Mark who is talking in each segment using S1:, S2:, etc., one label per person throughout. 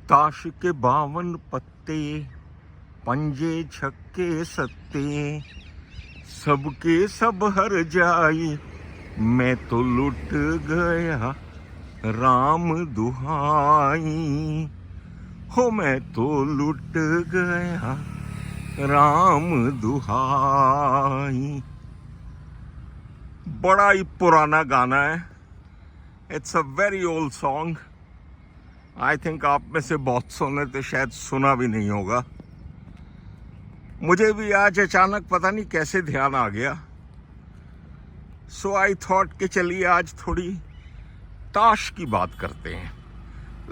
S1: ताश के 52 पत्ते, पंजे छक्के सत्ते, सबके सब हर जाई, मैं तो लुट गया राम दुहाई, हो मैं तो लुट गया राम दुहाई। बड़ा ही पुराना गाना है। It's a very old song. I think आप में से बहुत सौ ने तो शायद सुना भी नहीं होगा। मुझे भी आज अचानक पता नहीं कैसे ध्यान आ गया। सो आई थॉट कि चलिए आज थोड़ी ताश की बात करते हैं।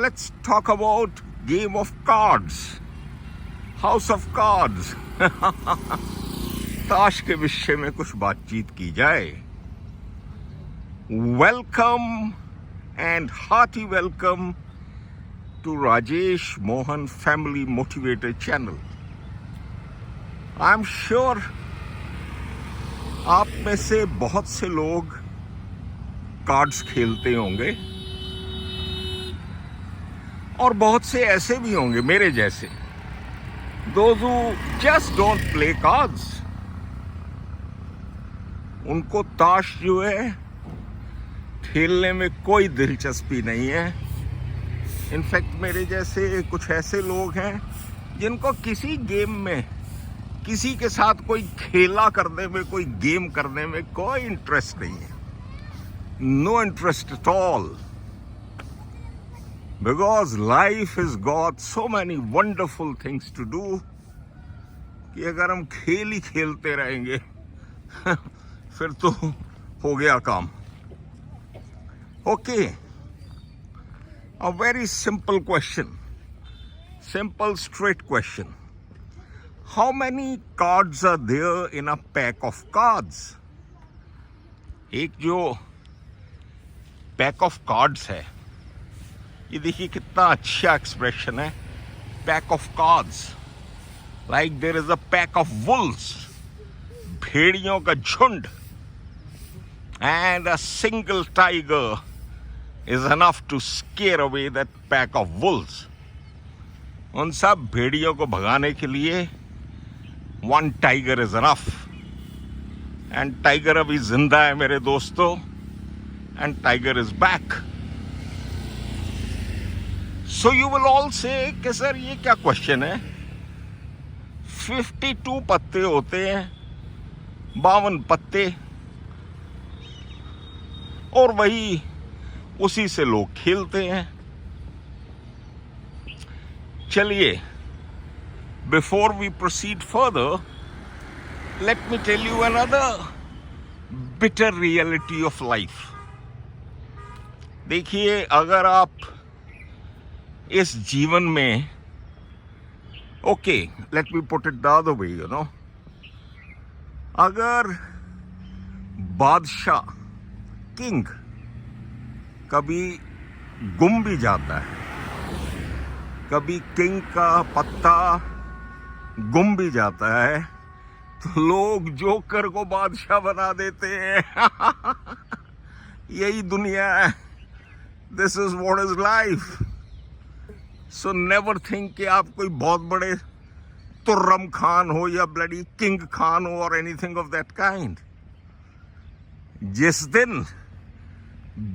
S1: Let's talk about game of cards, house of cards. ताश के विषय में कुछ बातचीत की जाए। Welcome and hearty welcome to Rajesh Mohan family motivator channel. I am sure आप में से बहुत से लोग कार्ड्स खेलते होंगे और बहुत से ऐसे भी होंगे मेरे जैसे, those who just don't play cards। उनको ताश जो है खेलने में कोई दिलचस्पी नहीं है। इनफैक्ट मेरे जैसे कुछ ऐसे लोग हैं जिनको किसी गेम में किसी के साथ कोई खेला करने में, कोई गेम करने में कोई इंटरेस्ट नहीं है। No interest at all, because life is got so many wonderful things to do कि अगर हम खेल ही खेलते रहेंगे फिर तो हो गया काम। Okay, a very simple question, simple straight question. How many cards are there in a pack of cards? एक जो पैक ऑफ कार्ड्स है, ये देखिए कितना अच्छा एक्सप्रेशन है, pack of cards. Like there is a pack of wolves, भेड़ियों का झुंड, and a single tiger is enough to scare away that pack of wolves। उन सब भेड़ियों को भगाने के लिए one tiger is enough। and tiger अभी जिंदा है मेरे दोस्तों, and tiger is back। so you will all say कि सर ये क्या क्वेश्चन है, 52 पत्ते होते हैं, 52 पत्ते, और वही उसी से लोग खेलते हैं। चलिए, before we proceed further, let me tell you another bitter reality of life. देखिए, अगर आप इस जीवन में, okay let me put it the other way, you know, अगर बादशाह, किंग कभी गुम भी जाता है, कभी किंग का पत्ता गुम भी जाता है, तो लोग जोकर को बादशाह बना देते हैं। यही दुनिया है। This is what is life. So never think कि आप कोई बहुत बड़े तुर्रम खान हो या ब्लडी किंग खान हो और एनीथिंग ऑफ दैट काइंड। जिस दिन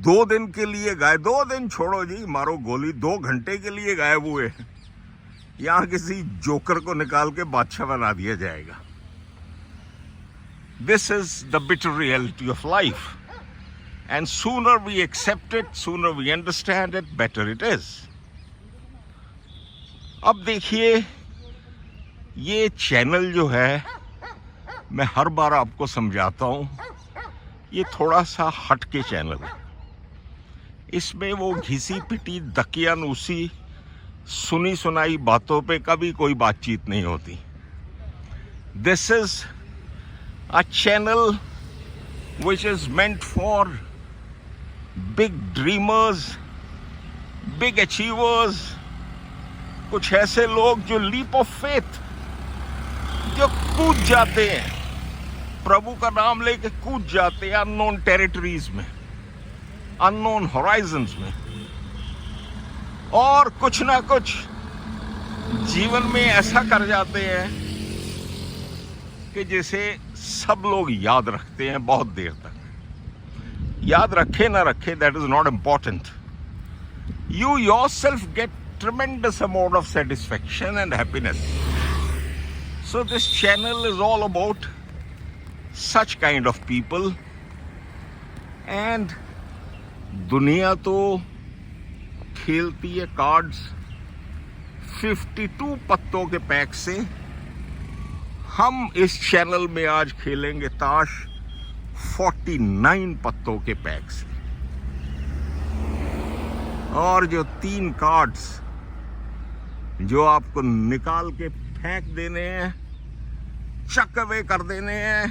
S1: 2 दिन के लिए गायब, 2 दिन छोड़ो जी, मारो गोली, 2 घंटे के लिए गायब हुए, यहां किसी जोकर को निकाल के बादशाह बना दिया जाएगा। This is the bitter reality of life, and sooner we accept it, sooner we understand it, better it is. अब देखिए, ये चैनल जो है, मैं हर बार आपको समझाता हूं, ये थोड़ा सा हटके चैनल है। इसमें वो घिसी पिटी दकियानूसी सुनी सुनाई बातों पे कभी कोई बातचीत नहीं होती। This is a channel which is meant for big dreamers, big achievers, कुछ ऐसे लोग जो लीप ऑफ फेथ, जो कूद जाते हैं, प्रभु का नाम लेके कूद जाते हैं अननोन टेरिटरीज में, अननोन हॉराइजन्स में। और कुछ ना कुछ जीवन में ऐसा कर जाते हैं कि जिसे सब लोग याद रखते हैं बहुत देर तक. याद रखे ना रखे, that is not important. You yourself get tremendous amount of satisfaction and happiness. So this channel is all about such kind of people. And दुनिया तो खेलती है कार्ड्स 52 पत्तों के पैक से. हम इस चैनल में आज खेलेंगे ताश 49 पत्तों के पैक से. और जो 3 कार्ड्स जो आपको निकाल के फेंक देने हैं, चक अवे कर देने हैं,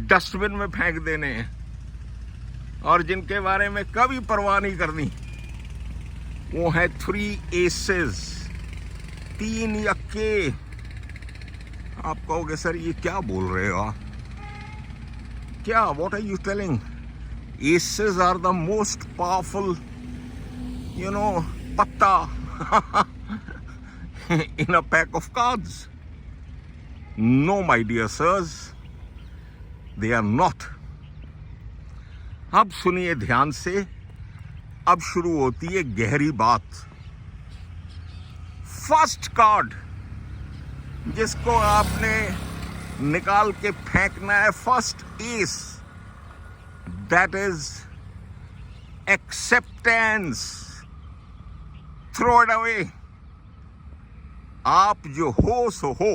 S1: डस्टबिन में फेंक देने हैं, और जिनके बारे में कभी परवाह नहीं करनी, वो है 3 एसेस, 3 यक्के. आप कहोगे सर ये क्या बोल रहे हो आप? क्या, what are you telling? Aces are the most powerful patta in a pack of cards. No, my dear sirs, they are not. अब सुनिए ध्यान से, अब शुरू होती है गहरी बात. फर्स्ट कार्ड जिसको आपने निकाल के फेंकना है, first ace, that is acceptance. Throw it away. आप जो हो सो हो.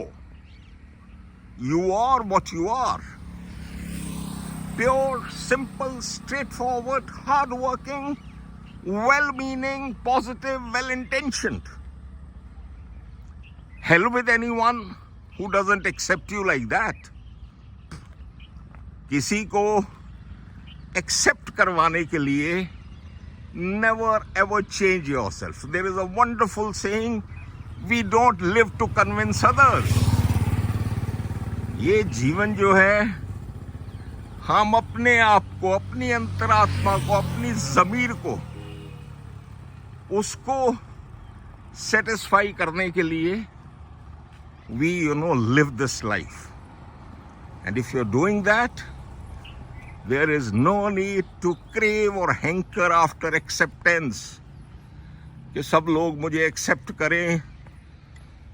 S1: You are what you are. Pure, simple, straightforward, hard working, well meaning, positive, well intentioned. Hell with anyone who doesn't accept you like that. किसी को accept करवाने के लिए never ever change yourself. There is a wonderful saying, we don't live to convince others. ये जीवन जो है, हम अपने आप को, अपनी अंतरात्मा को, अपनी ज़मीर को, उसको सेटिस्फाई करने के लिए we live this life. And if you're doing that, there is no need to crave or hanker after acceptance. कि सब लोग मुझे एक्सेप्ट करें,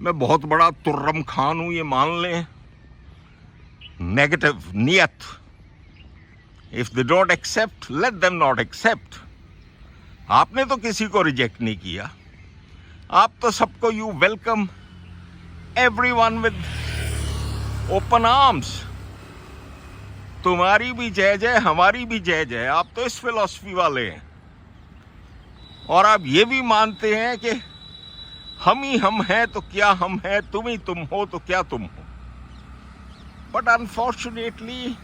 S1: मैं बहुत बड़ा तुर्रम खान हूं, ये मान लें. नेगेटिव नियत. If they don't accept, let them not accept. आपने तो किसी को रिजेक्ट नहीं किया. आप तो सबको you welcome everyone with open arms. तुम्हारी भी जय जय, हमारी भी जय जय. आप तो इस फिलॉसफी वाले हैं, और आप ये भी मानते हैं कि हम ही हम हैं तो क्या हम हैं, तुम ही तुम हो तो क्या तुम हो. बट अनफॉर्चुनेटली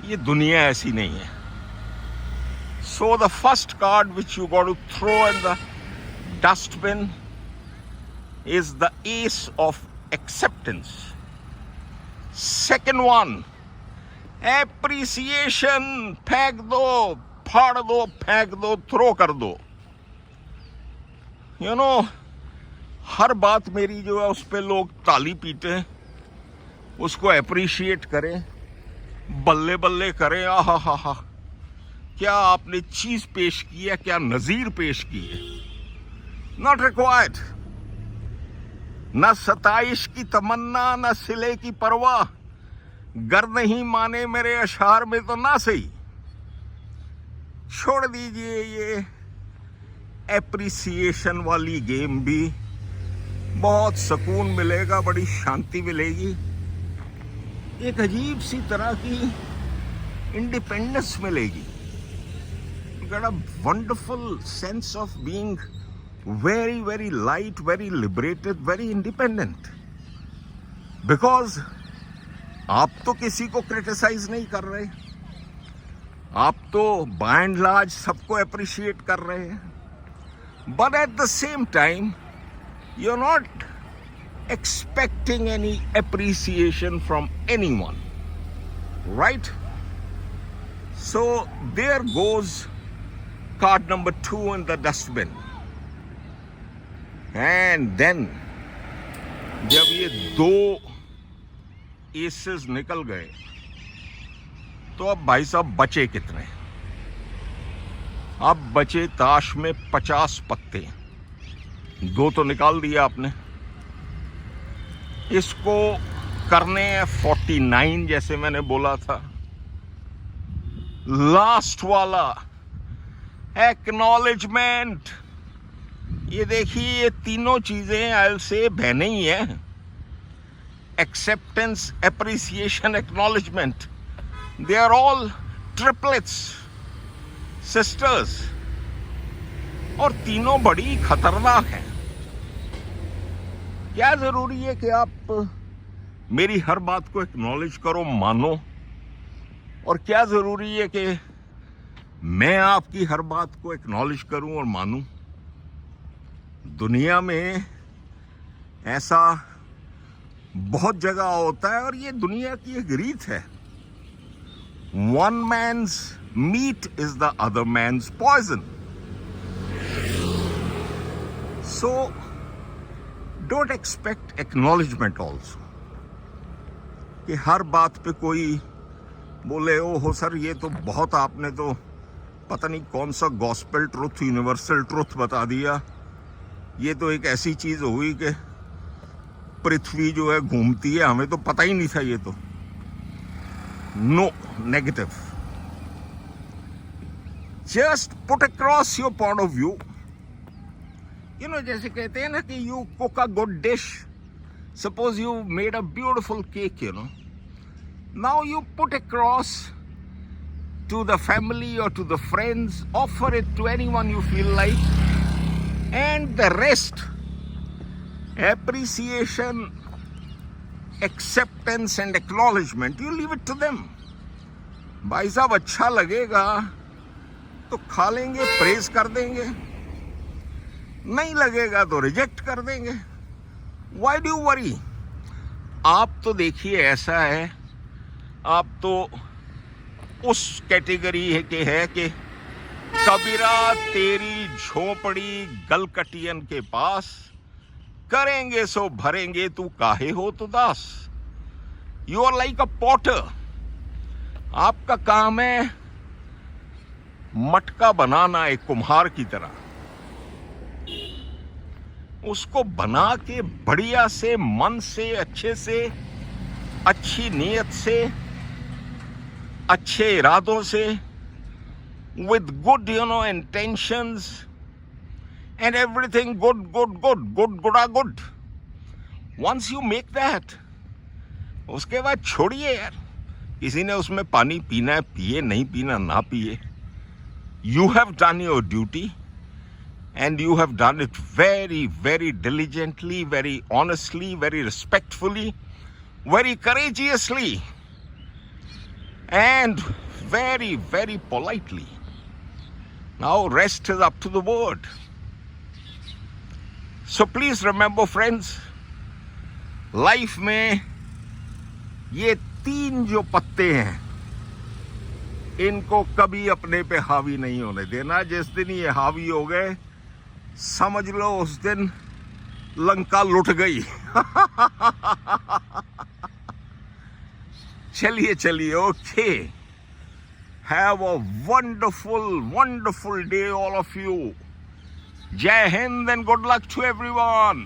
S1: ये दुनिया ऐसी नहीं है. So the first card which you got to throw in the dustbin is the ace of acceptance. Second one, appreciation. फेंक दो, फाड़ दो, फेंक दो, थ्रो कर दो. हर बात मेरी जो है उस पे लोग ताली पीटे, उसको अप्रिशिएट करें, बल्ले बल्ले करें. आहा हा हा, क्या आपने चीज पेश की है, क्या नजीर पेश की है. Not required. न सताइश की तमन्ना, न सिले की परवाह. गर नहीं माने मेरे अशार में तो ना सही. छोड़ दीजिए ये एप्रिसिएशन वाली गेम भी. बहुत सुकून मिलेगा, बड़ी शांति मिलेगी, एक अजीब सी तरह की इंडिपेंडेंस मिलेगी. Got a wonderful sense of being very, very light, very liberated, very independent. Because आप तो किसी को क्रिटिसाइज नहीं कर रहे, आप तो बाय एंड लार्ज सबको अप्रिशिएट कर रहे हैं. But at the same time you are not expecting any appreciation from anyone, right? So there goes card number 2 in the dustbin. And then जब ये 2 एसेस निकल गए तो अब भाई साहब बचे कितने? अब बचे ताश में 50 पत्ते। 2 तो निकाल दिया आपने, इसको करने हैं 49 जैसे मैंने बोला था। लास्ट वाला एक्नॉलेजमेंट। ये देखिए, ये तीनों चीजें आई विल से बहने ही है। Acceptance, appreciation, acknowledgement, they are all triplets, sisters, और तीनों बड़ी खतरनाक हैं। क्या जरूरी है कि आप मेरी हर बात को एक्नॉलेज करो, मानो, और क्या जरूरी है कि मैं आपकी हर बात को एक्नॉलेज करूं और मानूं? दुनिया में ऐसा बहुत जगह होता है और ये दुनिया की एक रीत है। One man's meat is the other man's poison. So don't expect acknowledgement also, कि हर बात पे कोई बोले ओहो सर ये तो बहुत, आपने तो पता नहीं कौन सा गॉस्पेल ट्रुथ, यूनिवर्सल ट्रुथ बता दिया। ये तो एक ऐसी चीज हुई कि पृथ्वी जो है घूमती है, हमें तो पता ही नहीं था ये तो। No, negative. Just put across your point of view. You know, जैसे कहते हैं ना कि you cook a good dish. Suppose you made a beautiful cake, you know, now you put across to the family or to the friends, offer it to anyone you feel like, and the rest, appreciation, acceptance and acknowledgement, you leave it to them. भाई साहब अच्छा लगेगा तो खा लेंगे, praise कर देंगे, नहीं लगेगा तो रिजेक्ट कर देंगे। Why do you worry? आप तो देखिए ऐसा है, आप तो उस कैटेगरी के है कि कबीरा तेरी झोपड़ी गलकटियन के पास, करेंगे सो भरेंगे तू काहे हो तो Das. You are like a potter. आपका काम है मटका बनाना, एक कुम्हार की तरह। उसको बना के बढ़िया से, मन से, अच्छे से, अच्छी नीयत से, अच्छे इरादों से, with good, you know, intentions and everything good are good. Once you make that, उसके बाद छोड़िए यार, किसी ने उसमें पानी पीना है पिए, नहीं पीना ना पिए। You have done your duty and you have done it very, very diligently, very honestly, very respectfully, very courageously, and very, very politely. Now rest is up to the word. So please remember friends, life में ये 3 जो पत्ते हैं, इनको कभी अपने पे हावी नहीं होने देना। जिस दिन ये हावी हो गए, समझ लो उस दिन लंका लुट गई। चलिए, okay. Have a wonderful day, all of you. Jai Hind and good luck to everyone.